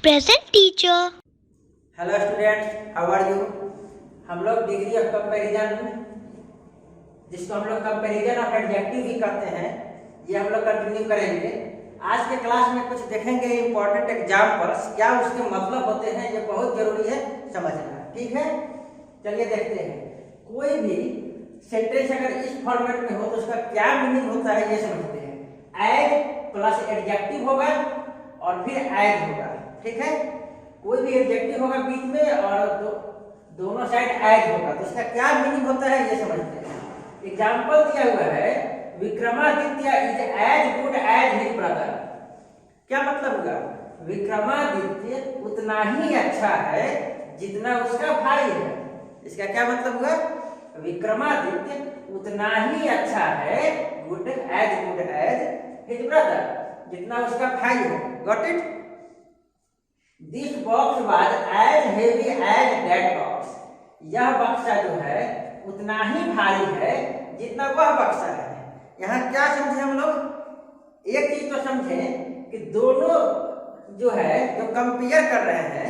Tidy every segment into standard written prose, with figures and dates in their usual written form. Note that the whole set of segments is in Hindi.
Present teacher. Hello students, how are you. हम लोग डिग्री ऑफ कंपैरिजन, जिसको हम लोग कंपैरिजन ऑफ एडजेक्टिव भी कहते हैं, ये हम लोग कंटिन्यू करेंगे। आज के क्लास में कुछ देखेंगे इंपॉर्टेंट एग्जाम्पल्स, क्या उसके मतलब होते हैं, ये बहुत जरूरी है समझना। ठीक है, चलिए देखते हैं। कोई भी सेंटेंस अगर इस फॉर्मेट में हो तो उसका क्या मीनिंग होता है ये समझते हैं। एज प्लस एडजेक्टिव होगा और फिर एज होगा। ठीक है, कोई भी एडजेक्टिव होगा बीच में और दोनों साइड एज होगा, तो इसका क्या मीनिंग होता है ये समझते हैं। एग्जाम्पल दिया हुआ है, Vikramaditya is as good as his brother. क्या मतलब हुआ? विक्रमादित्य उतना ही अच्छा है जितना उसका भाई है। इसका क्या मतलब हुआ? विक्रमादित्य उतना ही अच्छा है, गुड एज हिज ब्रदर, जितना उसका भाई है। Got it? This box was as heavy as that box. यह बक्सा जो है उतना ही भारी है जितना वह बक्सा है। यहाँ क्या समझे हम लोग? एक चीज तो समझे कि दोनों जो है, जो कंपेयर कर रहे हैं,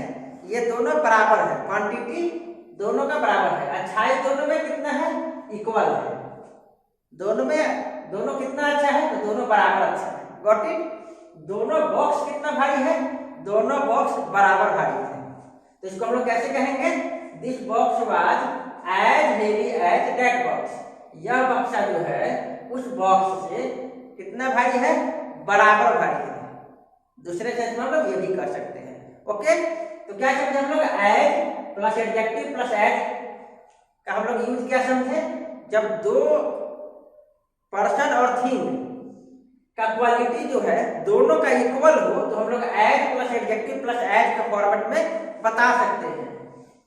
ये दोनों बराबर है, क्वांटिटी दोनों का बराबर है, अच्छाई दोनों में कितना है? इक्वल है। दोनों कितना अच्छा है? तो दोनों बराबर अच्छा है। Got it? दोनों बॉक्स कितना भारी है? दोनों बॉक्स बराबर भारी है। तो इसको हम लोग कैसे कहेंगे? This box was as heavy as that box. यह बक्सा जो है उस बॉक्स से कितना भारी है? बराबर भारी है। दूसरे सेंस में हम लोग ये भी कर सकते हैं। ओके, तो क्या समझे हम लोग? As plus adjective plus as का हम लोग यूज क्या समझे? जब दो पर्सन और थिंग का क्वालिटी जो है दोनों का इक्वल हो तो हम लोग as plus adjective plus as का फॉर्मेट में बता सकते हैं।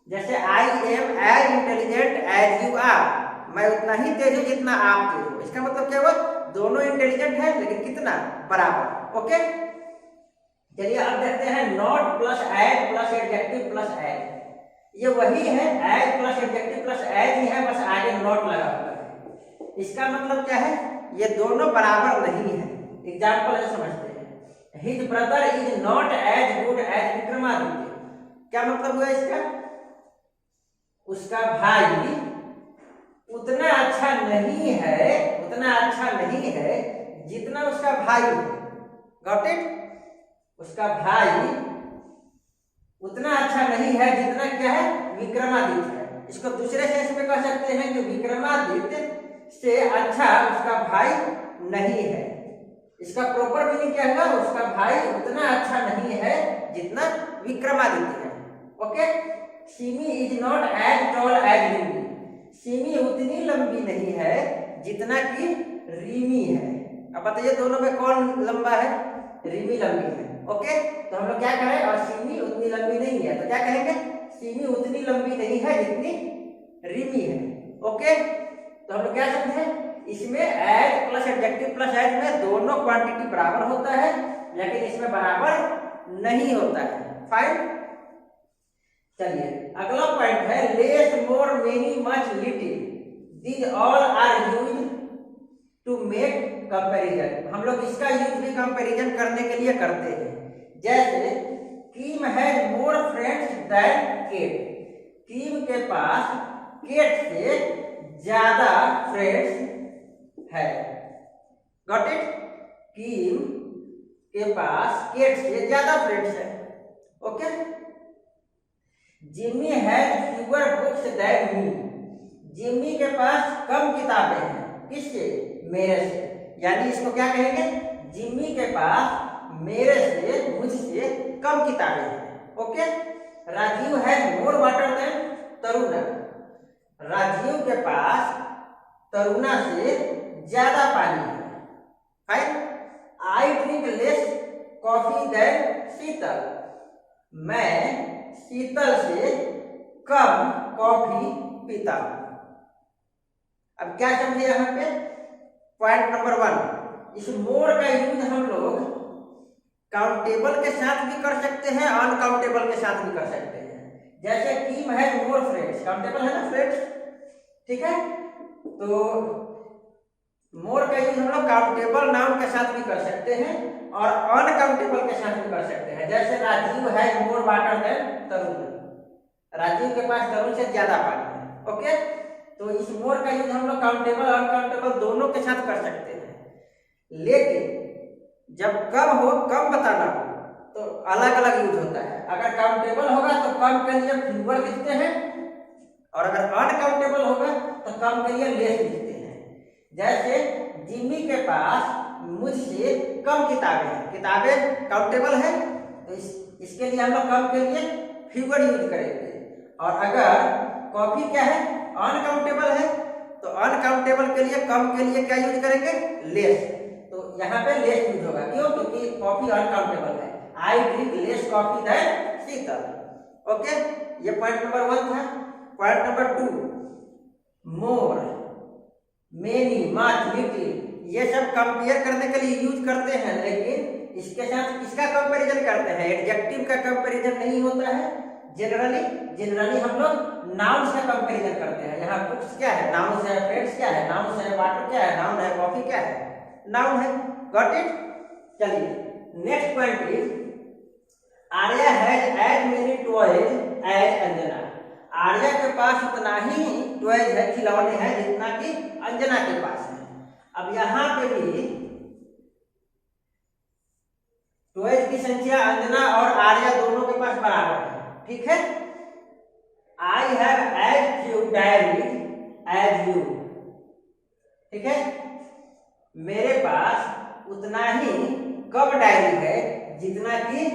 जैसे I am as intelligent as you are. मैं उतना ही तेज हूं जितना आप तेज हो। इसका मतलब क्या हुआ? दोनों इंटेलिजेंट है लेकिन कितना? बराबर। ओके, चलिए अब देखते हैं not plus as plus adjective plus as. ये वही है, as plus adjective plus as ही है, बस आगे नॉट लगा हुआ है। इसका मतलब क्या है? ये दोनों बराबर नहीं है। एग्जाम्पल से समझते हैं। His brother is not as good as Vikramaditya. क्या मतलब हुआ इसका? उसका भाई उतना अच्छा नहीं है जितना उसका भाई है। Got it? उसका भाई उतना अच्छा नहीं है जितना क्या है? विक्रमादित्य है। इसको दूसरे सेंस में कह सकते हैं कि विक्रमादित्य से अच्छा उसका भाई नहीं है। इसका प्रॉपर मीनिंग क्या हुआ? उसका भाई उतना अच्छा नहीं है जितना विक्रमादित्य है। Okay, Simi is not as tall as Rimi. Simi उतनी लंबी नहीं है जितना कि रिमी है। अब बताइए दोनों में कौन लंबा है? रिमी लंबी है। ओके, तो हम लोग क्या करें? और सिमी उतनी लंबी नहीं है तो क्या कहेंगे? सिमी उतनी लंबी नहीं है जितनी रिमी है। ओके, तो हम लोग क्या समझे? इसमें as plus adjective plus as में दोनों क्वांटिटी बराबर होता है, लेकिन इसमें बराबर नहीं होता है। फाइन, चलिए अगला पॉइंट है less more many much little. These all are used to make comparison. हम लोग इसका यूज भी कंपैरिजन करने के लिए करते हैं। जैसे Kim has more friends than Kate. Kim के पास केट से ज्यादा फ्रेंड्स है। Got it? किम के पास केट से ज्यादा फ्रेंड्स है। Okay, Jimmy has fewer books than me. Jimmy के पास कम किताबें हैं। किससे? मेरे से। यानी इसको क्या कहेंगे? जिम्मी के पास मेरे से, मुझसे कम किताबें हैं। Okay, Rajeev has more water than Taruna. Rajeev के पास तरुणा से ज्यादा पानी है। Fine, I drink less coffee than Sheetal. मैं शीतल से कम कॉफी पीता हूं। अब क्या समझे यहां पे? पॉइंट नंबर 1, इस मोर का यूज हम लोग काउंटेबल के साथ भी कर सकते हैं, अनकाउंटेबल के साथ भी कर सकते हैं। जैसे Kim has more friends, countable है ना फ्रेंड्स? ठीक है, तो मोर का यूज हम लोग काउंटेबल नाउन के साथ भी कर सकते हैं और अनकाउंटेबल के साथ भी कर सकते हैं। जैसे राजीव है मोर वाटर देन तरुण, राजीव के पास तरुण से ज्यादा पानी है। ओके, तो इस मोर का यूज हम लोग काउंटेबल और अनकाउंटेबल दोनों के साथ कर सकते हैं। लेकिन जब कम हो, कम बताना हो, तो अलग अलग यूज होता है। अगर काउंटेबल होगा तो कम के लिए फ्यूअर लिखते हैं, और अगर अनकाउंटेबल होगा तो कम के लिए लेस लिखते हैं। जैसे जिम्मी के पास मुझसे कम किताबें हैं, किताबें काउंटेबल है तो इसके लिए हम लोग कम के लिए फ्यूअर यूज करेंगे। और अगर कॉफी क्या है, अनकाउंटेबल है, तो अनकाउंटेबल के लिए कम के लिए क्या यूज करेंगे, लेस। तो यहाँ पे लेस यूज होगा, क्यों? क्योंकि कॉफी अनकाउंटेबल है। I drink less coffee than Sheetal. Okay, ये पॉइंट नंबर 1 था। Point number 2, more, many, much, little, ये सब कंपेयर करने के लिए यूज करते हैं, लेकिन इसके साथ किसका कंपैरिजन करते हैं? एडजेक्टिव का कंपैरिजन नहीं होता है। जनरली हम लोग नाउन्स का कंपैरिजन करते हैं। यहाँ बुक्स क्या है, नाउन है। फ्रेंड्स क्या है, नाउन है। वाटर क्या है, नाउन है। कॉफी क्या है, नाउन है। Got it? चलिए, next point is Arya has as many toys as Anjana. Arya के पास उतना ही टॉयज है, खिलौने हैं, जितना कि अंजना के पास है। अब यहाँ पे भी टॉयज की संख्या अंजना और आर्या दोनों के पास बराबर है। ठीक है, I have as few diaries as you. ठीक है, मेरे पास उतना ही कम डायरी है जितना कि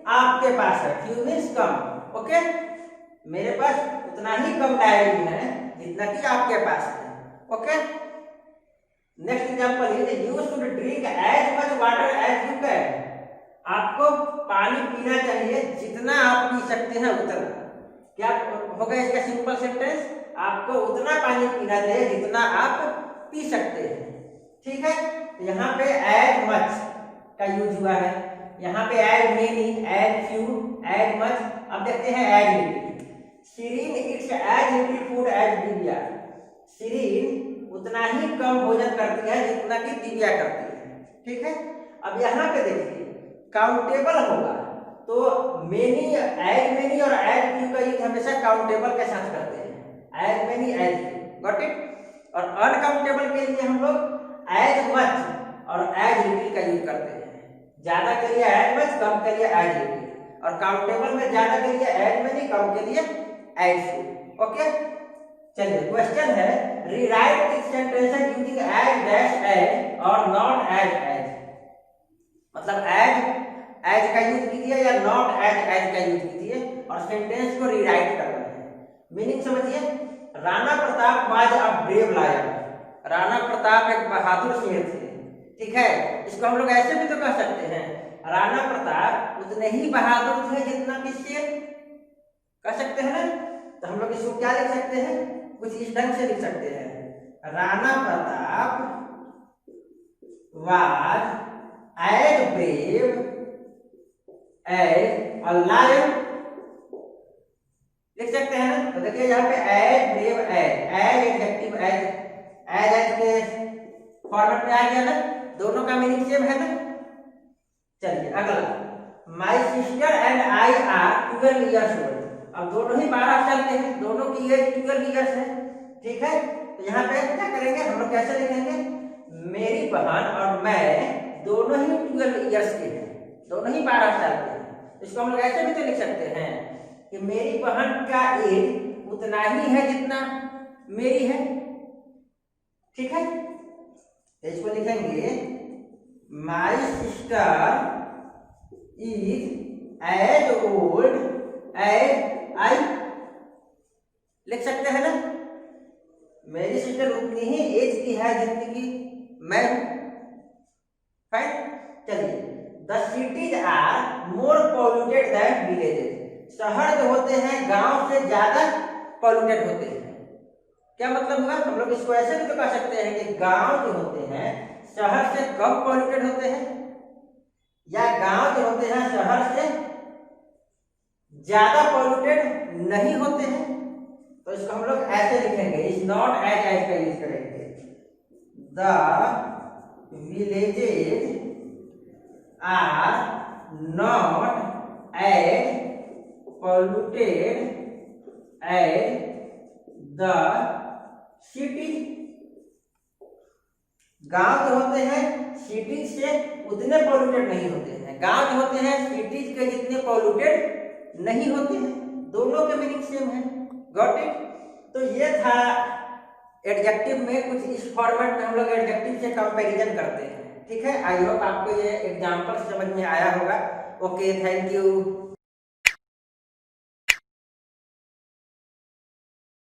आपके पास है। फ्यू मीन्स कम। ओके, मेरे पास उतना ही कम डायरी है जितना कि आपके पास है। Okay, next example is you should drink as much water as you can. आपको पानी पीना चाहिए जितना आप पी सकते हैं उतना। क्या होगा इसका सिंपल सेंटेंस? आपको उतना पानी पीना चाहिए जितना आप पी सकते हैं। ठीक है, यहाँ पे एज मच का यूज हुआ है, यहाँ पे as many, as few, as much. अब देखते हैं as little. Shirin it's as little food as Divya. Shirin उतना ही कम भोजन करती है जितना कि दिव्या करती है। ठीक है, अब यहाँ पे देखिए काउंटेबल होगा तो मेनी, एज मेनी और एज फ्यू का यूज हमेशा काउंटेबल के साथ करते हैं। As many, as few. Got it? और अनकाउंटेबल के लिए हम लोग एज मच और एज लिटिल का यूज करते हैं। ज्यादा के लिए एज मच, कम के लिए एज लिटिल। और काउंटेबल में ज्यादा के लिए एज मेनी, कम के लिए एज फ्यू। ओके, चलिए क्वेश्चन है rewrite this sentence using as dash as और नॉट एज एज। मतलब एज का यूज कीजिए या नॉट एज का यूज कीजिए और सेंटेंस को रीराइट करना है। मीनिंग समझिए, Rana Pratap was a brave lion. Rana Pratap एक बहादुर सिंह थे। ठीक है, इसको हम लोग ऐसे भी तो कह सकते हैं, राणा प्रताप उतने ही बहादुर थे जितना कि शेर। कह सकते हैं ना? तो हम लोग इसको क्या लिख सकते हैं? कुछ इस ढंग से लिख सकते हैं, Rana Pratap was as brave as a lion. लिख सकते हैं ना? तो देखिए यहाँ पे as brave as adjective as के फॉर्मेट में आ गया ना, दोनों का मीनिंग सेम है ना। चलिए अगला, my sister and I R 12 years old। अब दोनों ही 12 साल के हैं, दोनों की एज 12 years है। ठीक है, तो यहाँ पे क्या करेंगे हम लोग, कैसे लिखेंगे? मेरी बहन और मैं दोनों ही 12 years के हैं, दोनों ही 12 साल के हैं। इसको हम लोग ऐसे भी तो लिख सकते हैं कि मेरी बहन का एज उतना ही है जितना मेरी है। ठीक है, तो इसको लिखेंगे my sister is as old as I. लिख सकते हैं ना, मेरी सिस्टर उतनी ही एज की है जितनी की मैं हूं। फाइन, चलिए the cities are more polluted than villages. शहर जो होते हैं गांव से ज्यादा पॉल्यूटेड होते हैं। क्या मतलब हुआ? हम लोग इसको ऐसे भी तो कह सकते हैं कि गांव जो होते हैं शहर से कम पॉल्यूटेड होते हैं, या गांव जो होते हैं शहर से ज्यादा पॉल्यूटेड नहीं होते हैं। तो इसको हम लोग ऐसे लिखेंगे, इज नॉट एज का यूज करेंगे, the villages are not as polluted as the cities। गांव जो होते हैं सिटीज से उतने पॉल्यूटेड नहीं होते हैं, गांव जो होते हैं सिटीज के जितने पॉल्यूटेड नहीं होते हैं। दोनों के मीनिंग सेम है। Got it. तो ये था एडजेक्टिव में, कुछ इस फॉर्मेट में हम लोग एडजेक्टिव से कंपैरिजन करते हैं। ठीक है, आई होप आपको ये एग्जांपल समझ में आया होगा। Okay, thank you.